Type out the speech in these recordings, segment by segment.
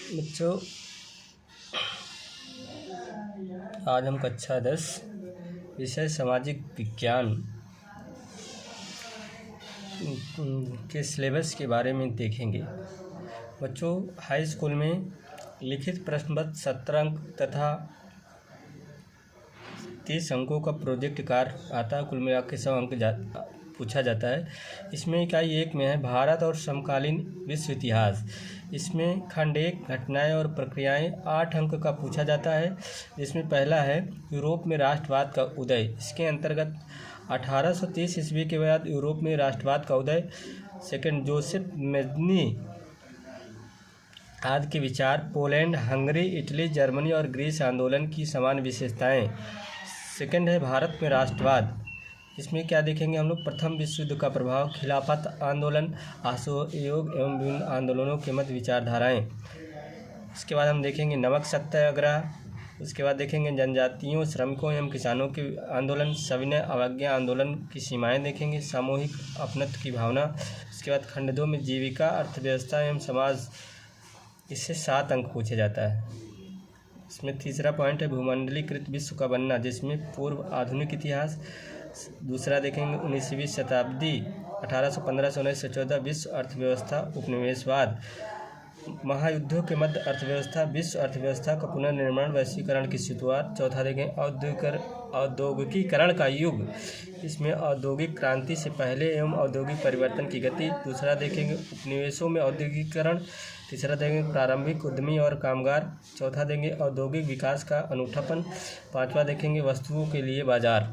बच्चों, आज हम कक्षा 10 विषय सामाजिक विज्ञान के सिलेबस के बारे में देखेंगे। बच्चों, हाई स्कूल में लिखित प्रश्न पत्र 17 अंक तथा 30 अंकों का प्रोजेक्ट कार्य आता है। कुल मिला के 100 अंक पूछा जाता है। इसमें इकाई 1 में है भारत और समकालीन विश्व इतिहास। इसमें खंड 1 घटनाएं और प्रक्रियाएं 8 अंक का पूछा जाता है, जिसमें पहला है यूरोप में राष्ट्रवाद का उदय। इसके अंतर्गत 1830 ईस्वी के बाद यूरोप में राष्ट्रवाद का उदय। सेकंड, जोसेफ मेज़नी आदि के विचार। पोलैंड, हंगरी, इटली, जर्मनी और ग्रीस आंदोलन की समान विशेषताएं। सेकंड है भारत में राष्ट्रवाद। इसमें क्या देखेंगे हम लोग? प्रथम विश्व युद्ध का प्रभाव, खिलाफत आंदोलन, असहयोग एवं विभिन्न आंदोलनों के मध्य विचारधाराएं। इसके बाद हम देखेंगे नमक सत्याग्रह। उसके बाद देखेंगे जनजातियों, श्रमिकों एवं किसानों के आंदोलन, सविनय अवज्ञा आंदोलन की सीमाएं देखेंगे, सामूहिक अपनत्व की भावना। इसके बाद खंड 2 में जीविका, अर्थव्यवस्था एवं समाज। इससे 7 अंक पूछे जाता है। इसमें तीसरा पॉइंट है भूमंडलीकृत विश्व का बनना, जिसमें पूर्व आधुनिक इतिहास। दूसरा देखेंगे 19वीं शताब्दी 1815 से 1914 विश्व अर्थव्यवस्था, उपनिवेशवाद, महायुद्धों के मध्य अर्थव्यवस्था, विश्व अर्थव्यवस्था का पुनर्निर्माण, वैश्वीकरण की शुरुआत। चौथा देखेंगे औद्योगिकीकरण का युग। इसमें औद्योगिक क्रांति से पहले एवं औद्योगिक परिवर्तन की गति। दूसरा देखेंगे उपनिवेशों में औद्योगिकीकरण। तीसरा देखेंगे प्रारंभिक उद्यमी और कामगार। चौथा देंगे औद्योगिक विकास का अनूठापन। पांचवा देखेंगे वस्तुओं के लिए बाजार।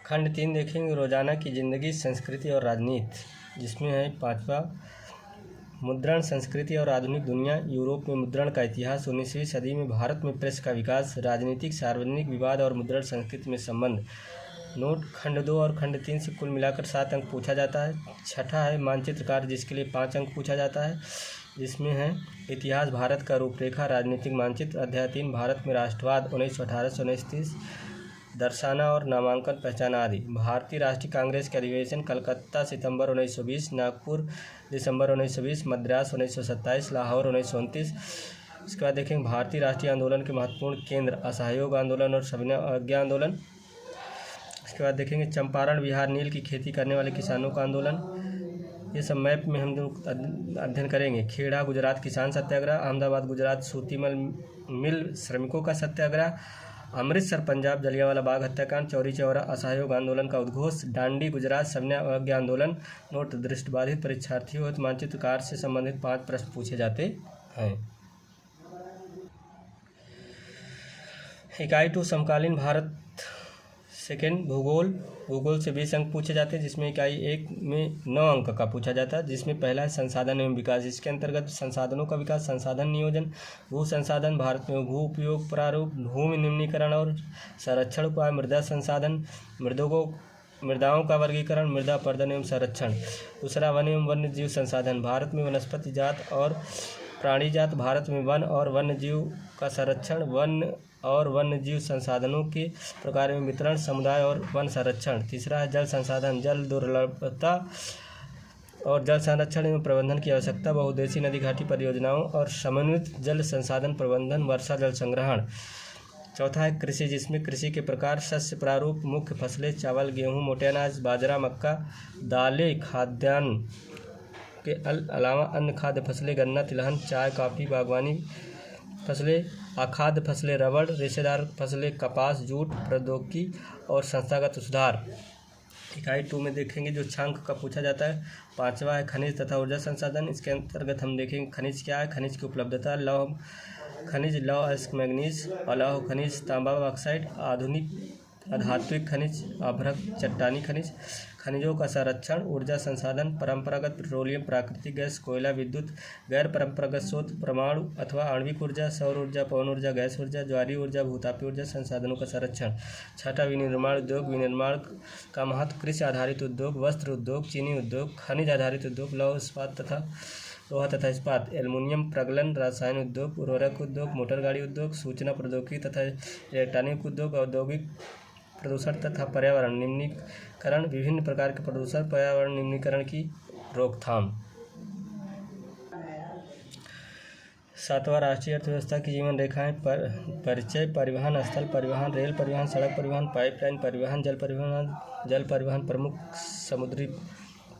खंड 3 देखेंगे रोजाना की जिंदगी, संस्कृति और राजनीति, जिसमें है पांचवा मुद्रण, संस्कृति और आधुनिक दुनिया, यूरोप में मुद्रण का इतिहास, 19वीं सदी में भारत में प्रेस का विकास, राजनीतिक सार्वजनिक विवाद और मुद्रण संस्कृति में संबंध। नोट, खंड 2 और खंड 3 से कुल मिलाकर 7 अंक पूछा जाता है। छठा है मानचित्र कार्य, जिसके लिए 5 अंक पूछा जाता है, जिसमें है इतिहास, भारत का रूपरेखा, राजनीतिक मानचित्र। अध्याय 3 भारत में राष्ट्रवाद 1918 से 1930, दर्शाना और नामांकन पहचाना आदि। भारतीय राष्ट्रीय कांग्रेस के अधिवेशन, कलकत्ता सितंबर 1920, नागपुर दिसंबर 1920, मद्रास 1927, लाहौर 1929। इसके बाद देखेंगे भारतीय राष्ट्रीय आंदोलन के महत्वपूर्ण केंद्र, असहयोग आंदोलन और सविनय अवज्ञा आंदोलन। इसके बाद देखेंगे चंपारण बिहार नील की खेती करने वाले किसानों का आंदोलन। ये सब मैप में हम लोग अध्ययन करेंगे। खेड़ा गुजरात किसान सत्याग्रह, अहमदाबाद गुजरात सूती मिल श्रमिकों का सत्याग्रह, अमृतसर पंजाब जलियांवाला बाग हत्याकांड, चौरी चौरा असहयोग आंदोलन का उद्घोष, डांडी गुजरात सविनय अवज्ञा आंदोलन। नोट, दृष्टिबाधित परीक्षार्थियों हेतु मानचित्र कार्य से संबंधित 5 प्रश्न पूछे जाते हैं। इकाई 2 समकालीन भारत। सेकेंड भूगोल से 20 अंक पूछे जाते हैं, जिसमें इकाई 1 में 9 अंक का पूछा जाता है, जिसमें पहला है संसाधन एवं विकास। इसके अंतर्गत संसाधनों का विकास, संसाधन नियोजन, भू संसाधन, भारत में भू उपयोग प्रारूप, भूमि निम्नीकरण और संरक्षण उपाय, मृदा संसाधन, मृदाओं का वर्गीकरण, मृदा अपरदन एवं संरक्षण। दूसरा वन एवं वन्य जीव संसाधन, भारत में वनस्पति जात और प्राणी जात, भारत में वन और वन्य जीव का संरक्षण, वन और वन्य जीव संसाधनों के प्रकार में वितरण, समुदाय और वन संरक्षण। तीसरा है जल संसाधन, जल दुर्लभता और जल संरक्षण एवं प्रबंधन की आवश्यकता, बहुउद्देशीय नदी घाटी परियोजनाओं और समन्वित जल संसाधन प्रबंधन, वर्षा जल संग्रहण। चौथा है कृषि, जिसमें कृषि के प्रकार, शस्य प्रारूप, मुख्य फसलें, चावल, गेहूँ, मोटे अनाज, बाजरा, मक्का, दालें, खाद्यान्न के अलावा अन्य खाद्य फसलें, गन्ना, तिलहन, चाय, कॉफ़ी, बागवानी फसलें, अखाद्य फसलें, रबड़, रेशेदार फसलें, कपास, जूट, प्रौद्योगिकी और संस्थागत सुधार। इकाई 2 में देखेंगे जो छांक का पूछा जाता है। पांचवा है खनिज तथा ऊर्जा संसाधन। इसके अंतर्गत हम देखेंगे खनिज क्या है, खनिज की उपलब्धता, लौह खनिज, लौह अयस्क मैग्नीज, अलौह खनिज, तांबा ऑक्साइड, आधुनिक अधात्विक खनिज, आभ्रक चट्टानी खनिज, खनिजों का संरक्षण, ऊर्जा संसाधन, परंपरागत पेट्रोलियम, प्राकृतिक गैस, कोयला, विद्युत, गैर परंपरागत स्रोत, परमाणु अथवा आणविक ऊर्जा, सौर ऊर्जा, पवन ऊर्जा, गैस ऊर्जा, ज्वारीय ऊर्जा, भूतापीय ऊर्जा संसाधनों का संरक्षण। छठा विनिर्माण उद्योग, विनिर्माण का महत्व, कृषि आधारित उद्योग, वस्त्र उद्योग, चीनी उद्योग, खनिज आधारित उद्योग, लौह तथा इस्पात, एल्युमिनियम प्रगलन, रसायन उद्योग, उर्वरक उद्योग, मोटर गाड़ी उद्योग, सूचना प्रौद्योगिकी तथा इलेक्ट्रॉनिक उद्योग, औद्योगिक प्रदूषण तथा पर्यावरण निम्नीकरण, विभिन्न प्रकार के प्रदूषण, पर्यावरण निम्नीकरण की रोकथाम। सातवां राष्ट्रीय अर्थव्यवस्था की जीवन रेखाएं परिचय, परिवहन स्थल परिवहन, रेल परिवहन, सड़क परिवहन, पाइपलाइन परिवहन, जल परिवहन, प्रमुख समुद्री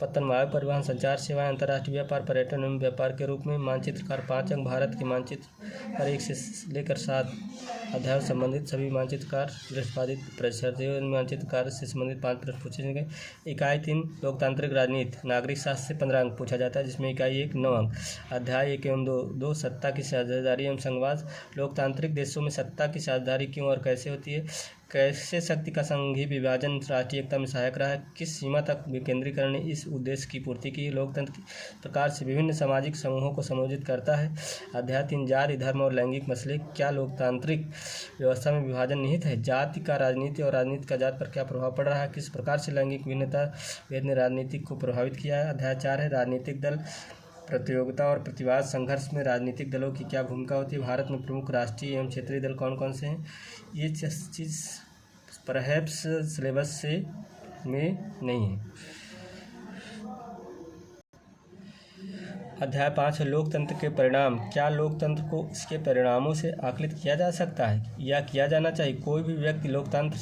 पत्तन, वायु परिवहन, संचार सेवाएं, अंतर्राष्ट्रीय व्यापार, पर्यटन एवं व्यापार के रूप में मानचित्रकार 5 अंक। भारत के मानचित्र पर 1 से लेकर 7 अध्यायों से संबंधित सभी मानचित्रकार निष्पादित परीक्षार्थियों मानचित्रकार से संबंधित 5 प्रश्न पूछे गए। इकाई 3 लोकतांत्रिक राजनीति नागरिक शास्त्र से 15 अंक पूछा जाता है, जिसमें इकाई 1 9 अंक। अध्याय 1 एवं 2 सत्ता की साझेदारी एवं संघवाद। लोकतांत्रिक देशों में सत्ता की साझेदारी क्यों और कैसे होती है? कैसे शक्ति का संघीय विभाजन राष्ट्रीय एकता में सहायक रहा है? किस सीमा तक विकेंद्रीकरण ने इस उद्देश्य की पूर्ति की? लोकतंत्र किस प्रकार से विभिन्न सामाजिक समूहों को संबोधित करता है? अध्याय 3 जाति, धर्म और लैंगिक मसले। क्या लोकतांत्रिक व्यवस्था में विभाजन निहित है? जाति का राजनीति और राजनीति का जाति पर क्या प्रभाव पड़ रहा है? किस प्रकार से लैंगिक भिन्नता भेद ने राजनीति को प्रभावित किया है? अध्याय 4 है राजनीतिक दल, प्रतियोगिता और प्रतिवाद संघर्ष में राजनीतिक दलों की क्या भूमिका होती है? भारत में प्रमुख राष्ट्रीय एवं क्षेत्रीय दल कौन कौन से हैं? ये चीज़ परहैप्स सिलेबस से में नहीं है। अध्याय 5 है लोकतंत्र के परिणाम। क्या लोकतंत्र को इसके परिणामों से आकलित किया जा सकता है या किया जाना चाहिए? कोई भी व्यक्ति लोकतंत्र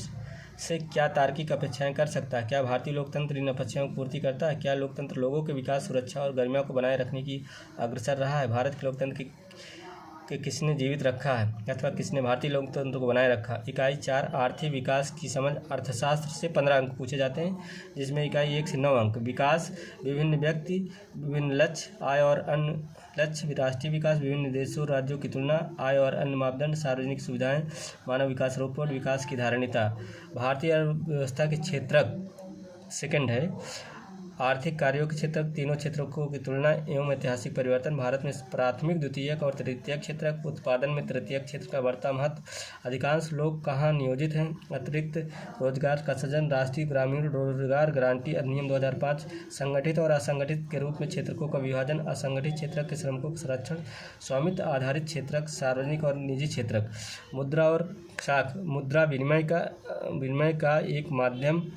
से क्या तार्किक अपेक्षाएं कर सकता है? क्या भारतीय लोकतंत्र इन अपेक्षाओं की पूर्ति करता है? क्या लोकतंत्र लोगों के विकास, सुरक्षा और गरिमा को बनाए रखने की अग्रसर रहा है? भारत के लोकतंत्र के किसने जीवित रखा है अथवा किसने भारतीय लोकतंत्र को बनाए रखा? इकाई 4 आर्थिक विकास की समझ। अर्थशास्त्र से 15 अंक पूछे जाते हैं, जिसमें इकाई 1 से 9 अंक। विकास, विभिन्न व्यक्ति, विभिन्न लक्ष्य, आय और अन्य लक्ष्य। राष्ट्रीय विकास, विभिन्न देशों राज्यों की तुलना, आय और अन्य मापदंड। सार्वजनिक सुविधाएं, मानव विकास रोपण, विकास की धारणीता। भारतीय अर्थव्यवस्था के क्षेत्रक सेकंड है आर्थिक कार्यों के क्षेत्र, तीनों क्षेत्रों की तुलना एवं ऐतिहासिक परिवर्तन। भारत में प्राथमिक, द्वितीयक और तृतीयक क्षेत्र। उत्पादन में तृतीयक क्षेत्र का बढ़ता महत्व। अधिकांश लोग कहाँ नियोजित हैं? अतिरिक्त रोजगार का सृजन। राष्ट्रीय ग्रामीण रोजगार गारंटी अधिनियम 2005। संगठित और असंगठित के रूप में क्षेत्रकों का विभाजन। असंगठित क्षेत्र के श्रमिकों का संरक्षण। स्वामित्व आधारित क्षेत्रक, सार्वजनिक और निजी क्षेत्रक। मुद्रा और शाख। मुद्रा विनिमय का एक माध्यम।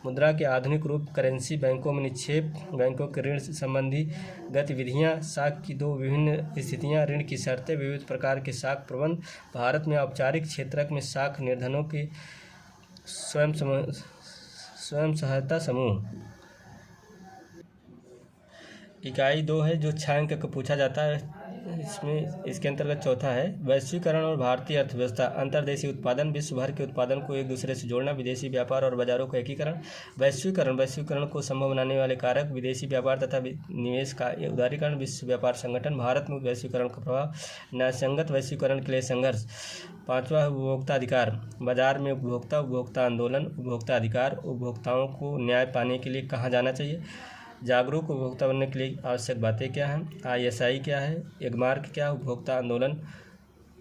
मुद्रा के आधुनिक रूप करेंसी। बैंकों में निक्षेप, बैंकों के ऋण संबंधी गतिविधियां। शाख की 2 विभिन्न स्थितियां। ऋण की शर्तें, विविध प्रकार के शाख प्रबंध। भारत में औपचारिक क्षेत्रक में शाख निर्धनों के स्वयं सहायता समूह। इकाई 2 है जो 6 अंक का पूछा जाता है, इसके अंतर्गत चौथा है वैश्वीकरण और भारतीय अर्थव्यवस्था। अंतर्देशीय उत्पादन, विश्व भर के उत्पादन को एक दूसरे से जोड़ना। विदेशी व्यापार और बाजारों का एकीकरण। वैश्वीकरण को संभव बनाने वाले कारक। विदेशी व्यापार तथा निवेश का उदारीकरण। विश्व व्यापार संगठन। भारत में वैश्वीकरण का प्रभाव। न्यायसंगत वैश्वीकरण के लिए संघर्ष। 5वां उपभोक्ता अधिकार। बाजार में उपभोक्ता आंदोलन। उपभोक्ता अधिकार। उपभोक्ताओं को न्याय पाने के लिए कहाँ जाना चाहिए? जागरूक उपभोक्ता बनने के लिए आवश्यक बातें क्या हैं? ISI क्या है? एगमार्क क्या? उपभोक्ता आंदोलन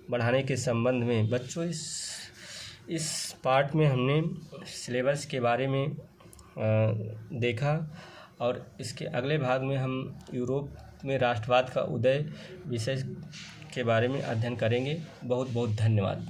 बढ़ाने के संबंध में। बच्चों, इस पार्ट में हमने सिलेबस के बारे में देखा और इसके अगले भाग में हम यूरोप में राष्ट्रवाद का उदय विषय के बारे में अध्ययन करेंगे। बहुत बहुत धन्यवाद।